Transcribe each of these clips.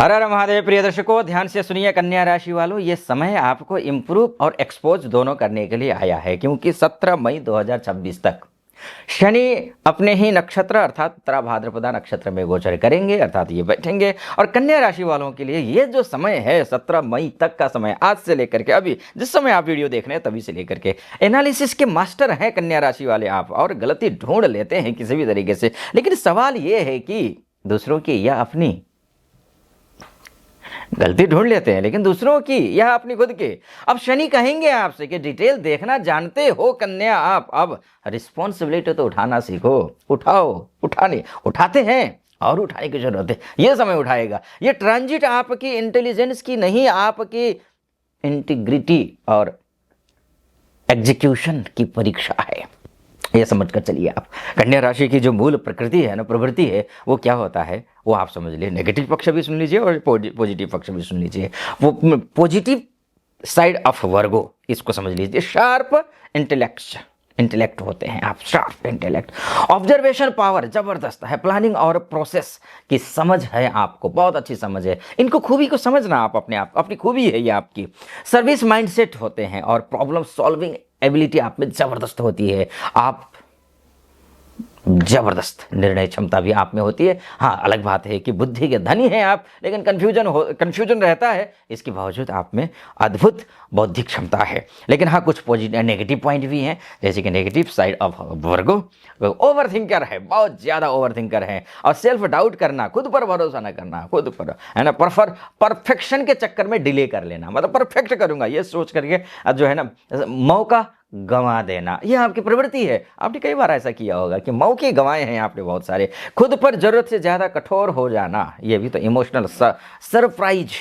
हर हर महादेव। प्रिय दर्शकों, ध्यान से सुनिए कन्या राशि वालों, ये समय आपको इम्प्रूव और एक्सपोज दोनों करने के लिए आया है, क्योंकि 17 मई 2026 तक शनि अपने ही नक्षत्र अर्थात उत्तरा भाद्रपदा नक्षत्र में गोचर करेंगे, अर्थात ये बैठेंगे। और कन्या राशि वालों के लिए ये जो समय है 17 मई तक का समय, आज से लेकर के अभी जिस समय आप वीडियो देख रहे हैं तभी से लेकर के एनालिसिस के मास्टर हैं कन्या राशि वाले आप, और गलती ढूंढ लेते हैं किसी भी तरीके से। लेकिन सवाल ये है कि दूसरों की या अपनी, गलती ढूंढ लेते हैं लेकिन दूसरों की या अपनी खुद की। अब शनि कहेंगे आपसे कि डिटेल देखना जानते हो कन्या आप, अब रिस्पॉन्सिबिलिटी तो उठाना सीखो। उठाओ, उठाते हैं और उठाने की जरूरत है। यह समय उठाएगा। ये ट्रांजिट आपकी इंटेलिजेंस की नहीं, आपकी इंटीग्रिटी और एग्जीक्यूशन की परीक्षा है। ये समझ कर चलिए आप। कन्या राशि की जो मूल प्रकृति है ना, प्रवृत्ति है, वो क्या होता है वो आप समझ लीजिए। नेगेटिव पक्ष भी सुन लीजिए और पॉजिटिव पक्ष भी सुन लीजिए। वो पॉजिटिव साइड ऑफ वर्गो, इसको समझ लीजिए। शार्प इंटेलेक्ट होते हैं आप, शार्प इंटेलेक्ट। ऑब्जर्वेशन पावर जबरदस्त है। प्लानिंग और प्रोसेस की समझ है आपको, बहुत अच्छी समझ है। इनको खूबी को समझना आप अपने आप, अपनी खूबी है ये आपकी। सर्विस माइंडसेट होते हैं और प्रॉब्लम सॉल्विंग एबिलिटी आप में जबरदस्त होती है। आप जबरदस्त निर्णय क्षमता भी आप में होती है। हाँ, अलग बात है कि बुद्धि के धनी हैं आप, लेकिन कंफ्यूजन रहता है। इसके बावजूद आप में अद्भुत बौद्धिक क्षमता है। लेकिन हाँ, कुछ पॉजिटिव नेगेटिव पॉइंट भी हैं, जैसे कि negative side of Virgo, over thinker है, बहुत ज़्यादा ओवर थिंकर है। और सेल्फ डाउट करना, खुद पर भरोसा ना करना, खुद पर है ना, परफेक्शन के चक्कर में डिले कर लेना, मतलब परफेक्ट करूंगा ये सोच करके जो है ना मौका गंवा देना, ये आपकी प्रवृत्ति है। आपने कई बार ऐसा किया होगा कि मौके गंवाए हैं आपने बहुत सारे। खुद पर जरूरत से ज्यादा कठोर हो जाना, ये भी तो इमोशनल सरप्राइज,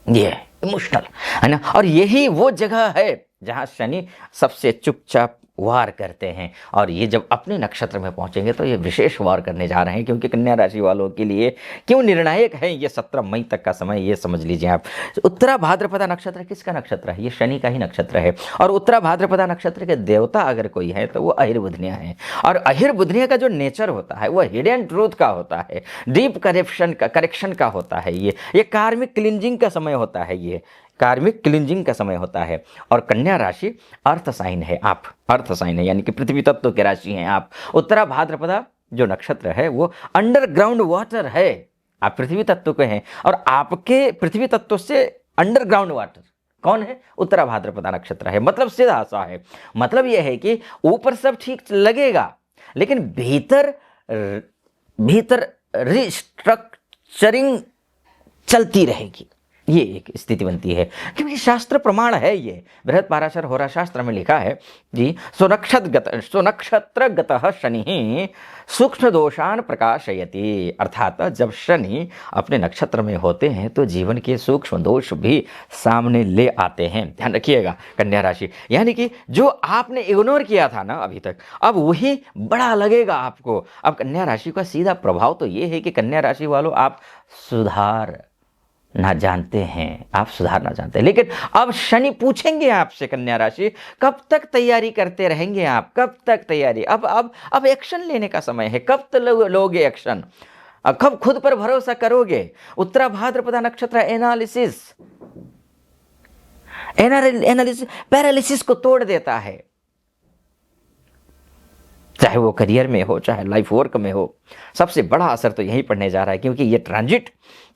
ये इमोशनल है ना। और यही वो जगह है जहां शनि सबसे चुपचाप वार करते हैं। और ये जब अपने नक्षत्र में पहुंचेंगे तो ये विशेष वार करने जा रहे हैं, क्योंकि कन्या राशि वालों के लिए क्यों निर्णायक है ये 17 मई तक का समय, ये समझ लीजिए आप। उत्तरा भाद्रपदा नक्षत्र किसका नक्षत्र है? ये शनि का ही नक्षत्र है। और उत्तरा भाद्रपदा नक्षत्र के देवता अगर कोई है तो वो अहिर बुधनिया है। और अहिर बुधनिया का जो नेचर होता है वो हिडन ट्रूथ का होता है, डीप करेक्शन का होता है। ये कार्मिक क्लिंजिंग का समय होता है, ये कार्मिक क्लिंजिंग का समय होता है। और कन्या राशि अर्थ साइन है, आप अर्थ साइन है, यानी कि पृथ्वी तत्व की राशि हैं आप। उत्तरा भाद्रपदा जो नक्षत्र है वो अंडरग्राउंड वाटर है, आप पृथ्वी तत्व के हैं। और आपके पृथ्वी तत्व से अंडरग्राउंड वाटर कौन है? उत्तरा भाद्रपदा नक्षत्र है। मतलब सीधा सा है, मतलब यह है कि ऊपर सब ठीक लगेगा, लेकिन भीतर रिस्ट्रक्चरिंग चलती रहेगी, ये एक स्थिति बनती है। क्योंकि शास्त्र प्रमाण है, ये बृहद पाराशर होरा शास्त्र में लिखा है जी, स्वनक्षत्रगतः शनि सूक्ष्म दोषान प्रकाशयति। अर्थात जब शनि अपने नक्षत्र में होते हैं तो जीवन के सूक्ष्म दोष भी सामने ले आते हैं। ध्यान रखिएगा कन्या राशि, यानी कि जो आपने इग्नोर किया था ना अभी तक, अब वही बड़ा लगेगा आपको। अब कन्या राशि का सीधा प्रभाव तो ये है कि कन्या राशि वालों, आप सुधार ना जानते हैं, आप सुधारना जानते हैं। लेकिन अब शनि पूछेंगे आपसे कन्या राशि, कब तक तैयारी करते रहेंगे आप? कब तक तैयारी? अब एक्शन लेने का समय है। कब तक लोगे एक्शन? कब खुद पर भरोसा करोगे? उत्तरा भाद्रपदा नक्षत्र एनालिसिस पैरालिसिस को तोड़ देता है, चाहे वो करियर में हो, चाहे लाइफ वर्क में हो। सबसे बड़ा असर तो यही पड़ने जा रहा है, क्योंकि ये ट्रांजिट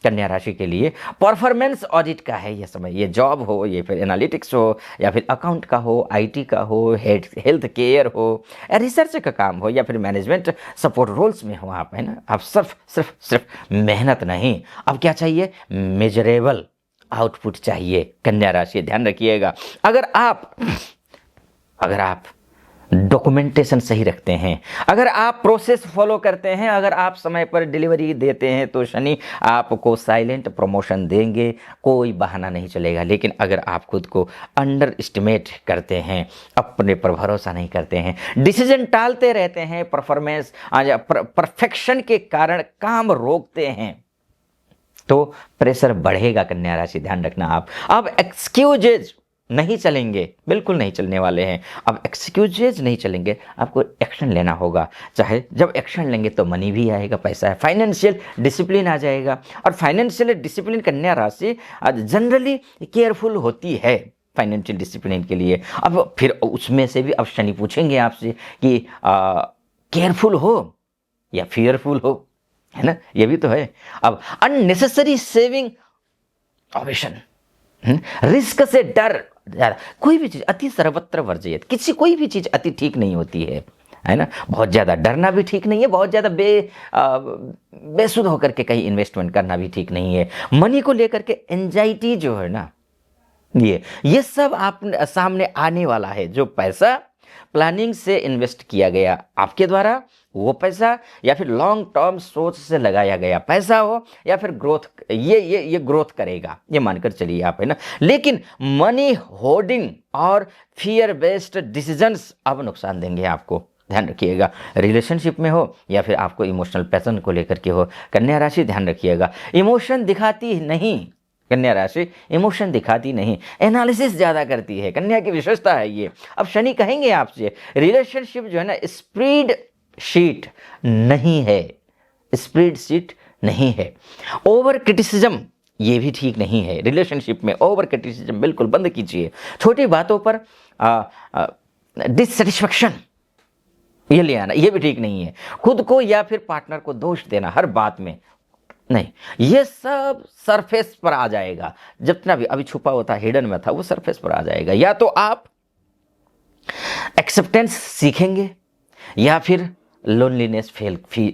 कन्या राशि के लिए परफॉर्मेंस ऑडिट का है ये समय। ये जॉब हो, ये फिर एनालिटिक्स हो, या फिर अकाउंट का हो, आईटी का हो, हेल्थ केयर हो, या रिसर्च का काम हो, या फिर मैनेजमेंट सपोर्ट रोल्स में हो आप, है ना। आप सिर्फ मेहनत नहीं, अब क्या चाहिए? मेजरेबल आउटपुट चाहिए कन्या राशि। ध्यान रखिएगा, अगर आप डॉक्यूमेंटेशन सही रखते हैं, अगर आप प्रोसेस फॉलो करते हैं, अगर आप समय पर डिलीवरी देते हैं, तो शनि आपको साइलेंट प्रमोशन देंगे, कोई बहाना नहीं चलेगा। लेकिन अगर आप खुद को अंडर एस्टिमेट करते हैं, अपने पर भरोसा नहीं करते हैं, डिसीजन टालते रहते हैं, परफेक्शन के कारण काम रोकते हैं, तो प्रेशर बढ़ेगा कन्या राशि। ध्यान रखना आप। अब एक्सक्यूजेज नहीं चलेंगे, बिल्कुल नहीं चलने वाले हैं। अब एक्सक्यूजेज नहीं चलेंगे, आपको एक्शन लेना होगा। चाहे जब एक्शन लेंगे तो मनी भी आएगा, पैसा है, फाइनेंशियल डिसिप्लिन आ जाएगा। और फाइनेंशियल डिसिप्लिन कन्या राशि जनरली केयरफुल होती है फाइनेंशियल डिसिप्लिन के लिए। अब फिर उसमें से भी अब शनि पूछेंगे आपसे कि केयरफुल हो या फियरफुल हो, है ना, ये भी तो है। अब अननेसेसरी सेविंग ऑप्शन, रिस्क से डर ज्यादा, कोई भी चीज अति सर्वत्र वर्जित, किसी कोई भी चीज अति ठीक नहीं होती है ना। बहुत ज्यादा डरना भी ठीक नहीं है, बहुत ज्यादा बेसुध होकर के कहीं इन्वेस्टमेंट करना भी ठीक नहीं है। मनी को लेकर के एंजाइटी जो है ना, ये सब आप सामने आने वाला है। जो पैसा प्लानिंग से इन्वेस्ट किया गया आपके द्वारा, वो पैसा या फिर लॉन्ग टर्म सोच से लगाया गया पैसा हो, या फिर ग्रोथ, ये ग्रोथ करेगा, ये मानकर चलिए आप, है ना। लेकिन मनी होर्डिंग और फियर बेस्ड डिसीजंस अब नुकसान देंगे आपको, ध्यान रखिएगा। रिलेशनशिप में हो या फिर आपको इमोशनल पैशन को लेकर के हो, कन्या राशि ध्यान रखिएगा। इमोशन दिखाती नहीं कन्या राशि, इमोशन दिखाती नहीं, एनालिसिस ज़्यादा करती है, कन्या की विशेषता है ये। अब शनि कहेंगे आपसे, रिलेशनशिप जो है ना स्प्रेड शीट नहीं है, स्प्रेड शीट नहीं है। ओवर क्रिटिसिज्म ये भी ठीक नहीं है, रिलेशनशिप में ओवर क्रिटिसिज्म बिल्कुल बंद कीजिए। छोटी बातों पर डिससेटिस्फैक्शन ये ले आना, ये भी ठीक नहीं है। खुद को या फिर पार्टनर को दोष देना हर बात में नहीं, ये सब सरफेस पर आ जाएगा। जितना भी अभी छुपा हुआ था, हिडन में था, वो सरफेस पर आ जाएगा। या तो आप एक्सेप्टेंस सीखेंगे या फिर लोनलीनेस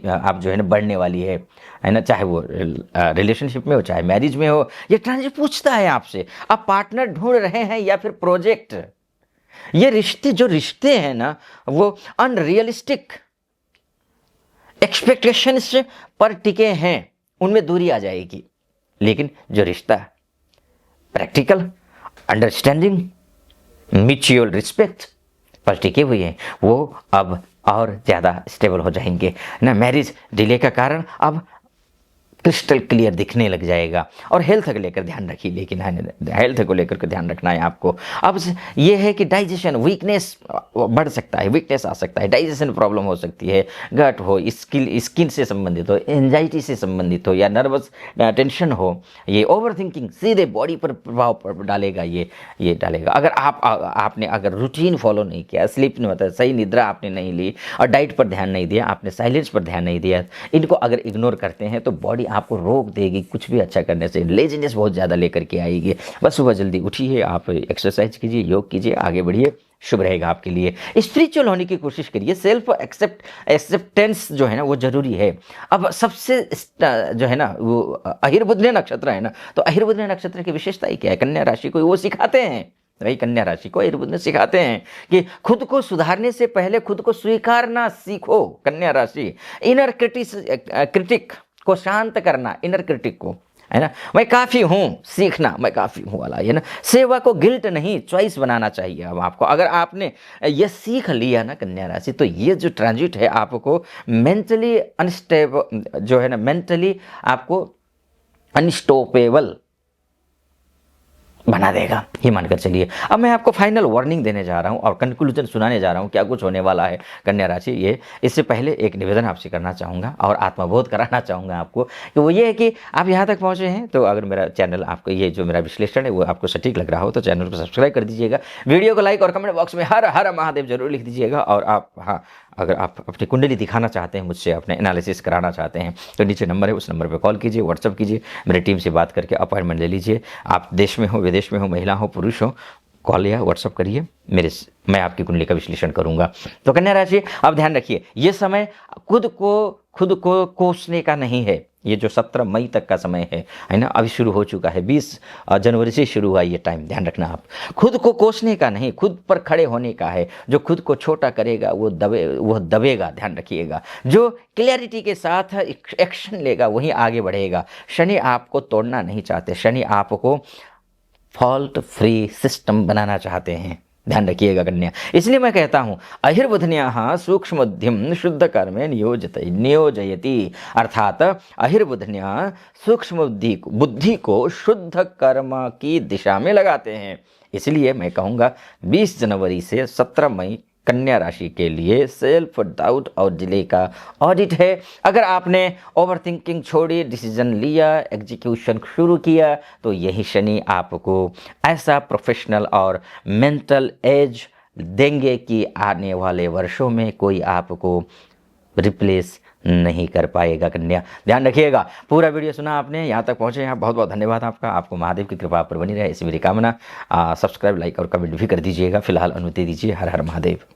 आप जो है ना बढ़ने वाली है ना। चाहे वो रिलेशनशिप में हो, चाहे मैरिज में हो, ये ट्रांजिट पूछता है आपसे, आप पार्टनर ढूंढ रहे हैं या फिर प्रोजेक्ट। ये रिश्ते हैं ना, वो अनरियलिस्टिक एक्सपेक्टेशंस पर टिके हैं, उनमें दूरी आ जाएगी। लेकिन जो रिश्ता प्रैक्टिकल, अंडरस्टैंडिंग, म्यूचुअल रिस्पेक्ट पर टिके हुए हैं, वो अब और ज़्यादा स्टेबल हो जाएंगे ना। मैरिज डिले का कारण अब क्रिस्टल क्लियर दिखने लग जाएगा। और हेल्थ को लेकर ध्यान रखिए, लेकिन हेल्थ को लेकर के ध्यान रखना है आपको। अब ये है कि डाइजेशन वीकनेस बढ़ सकता है, वीकनेस आ सकता है, डाइजेशन प्रॉब्लम हो सकती है, गट हो, स्किन से संबंधित हो, एंजाइटी से संबंधित हो, या नर्वस टेंशन हो, ये ओवर थिंकिंग सीधे बॉडी पर प्रभाव डालेगा। ये डालेगा अगर आपने अगर रूटीन फॉलो नहीं किया, स्लीप नहीं होता, सही निद्रा आपने नहीं ली, और डाइट पर ध्यान नहीं दिया, आपने साइलेंस पर ध्यान नहीं दिया, इनको अगर इग्नोर करते हैं तो बॉडी आपको रोक देगी कुछ भी अच्छा करने से। लेजीनेस बहुत ज़्यादा लेकर के आएगी। बस सुबह जल्दी उठिए, आप एक्सरसाइज कीजिए, योग कीजिए, आगे बढ़िए, शुभ रहेगा आपके लिए। स्पिरिचुअल होने की कोशिश करिए, सेल्फ एक्सेप्टेंस जो है ना वो जरूरी है। अब सबसे जो है ना वो अहिर्बुद्ध नक्षत्र है ना, तो अहिर्बुद्ध नक्षत्र की विशेषता ही क्या है, कन्या राशि को वो सिखाते हैं, वही कन्या राशि को अहिर्बुद्ध सिखाते हैं कि खुद को सुधारने से पहले खुद को स्वीकारना सीखो। कन्या राशि इनर क्रिटिक को शांत करना, इनर क्रिटिक को, है ना, मैं काफ़ी हूँ सीखना, मैं काफ़ी हूँ वाला, है ना। सेवा को गिल्ट नहीं, चॉइस बनाना चाहिए अब आपको। अगर आपने ये सीख लिया ना कन्या राशि, तो ये जो ट्रांजिट है आपको मेंटली अनस्टेबल जो है ना, मेंटली आपको अनस्टॉपेबल बना देगा, ये मानकर चलिए। अब मैं आपको फाइनल वार्निंग देने जा रहा हूँ और कंक्लूजन सुनाने जा रहा हूँ, क्या कुछ होने वाला है कन्या राशि। ये इससे पहले एक निवेदन आपसे करना चाहूँगा और आत्मबोध कराना चाहूँगा आपको, कि वो ये है कि आप यहाँ तक पहुँचे हैं तो अगर मेरा चैनल आपको, ये जो मेरा विश्लेषण है वो आपको सटीक लग रहा हो, तो चैनल को सब्सक्राइब कर दीजिएगा, वीडियो को लाइक और कमेंट बॉक्स में हर हर महादेव जरूर लिख दीजिएगा। और आप, हाँ, अगर आप अपनी कुंडली दिखाना चाहते हैं, मुझसे अपने एनालिसिस कराना चाहते हैं, तो नीचे नंबर है, उस नंबर पर कॉल कीजिए, व्हाट्सअप कीजिए, मेरी टीम से बात करके अपॉइंटमेंट ले लीजिए। आप देश में हो, विदेश में हो, महिला हो, पुरुष हो, कॉल या व्हाट्सअप करिए, मैं आपकी कुंडली का विश्लेषण करूंगा। तो कन्या राशि अब ध्यान रखिए, ये समय खुद को कोसने का नहीं है। ये जो 17 मई तक का समय है ना, अभी शुरू हो चुका है, 20 जनवरी से शुरू हुआ ये टाइम, ध्यान रखना आप। खुद को कोसने का नहीं, खुद पर खड़े होने का है। जो खुद को छोटा करेगा वो दबेगा, ध्यान रखिएगा। जो क्लैरिटी के साथ एक्शन लेगा वही आगे बढ़ेगा। शनि आपको तोड़ना नहीं चाहते, शनि आपको फॉल्ट फ्री सिस्टम बनाना चाहते हैं, ध्यान रखिएगा कन्या। इसलिए मैं कहता हूँ अहिर्बुधन्याः सूक्ष्मबुद्धिं शुद्ध कर्मे नियोजयति, अर्थात अहिर्बुधन्याः सूक्ष्म बुद्धि को शुद्ध कर्म की दिशा में लगाते हैं। इसलिए मैं कहूँगा 20 जनवरी से 17 मई कन्या राशि के लिए सेल्फ डाउट और डिले का ऑडिट है। अगर आपने ओवर थिंकिंग छोड़ी, डिसीजन लिया, एग्जीक्यूशन शुरू किया, तो यही शनि आपको ऐसा प्रोफेशनल और मेंटल एज देंगे कि आने वाले वर्षों में कोई आपको रिप्लेस नहीं कर पाएगा कन्या। ध्यान रखिएगा। पूरा वीडियो सुना आपने, यहाँ तक पहुँचे यहाँ बहुत बहुत धन्यवाद आपका। आपको महादेव की कृपा पर बनी रहे, इसी मेरी कामना। सब्सक्राइब, लाइक और कमेंट भी कर दीजिएगा। फिलहाल अनुमति दीजिए। हर हर महादेव।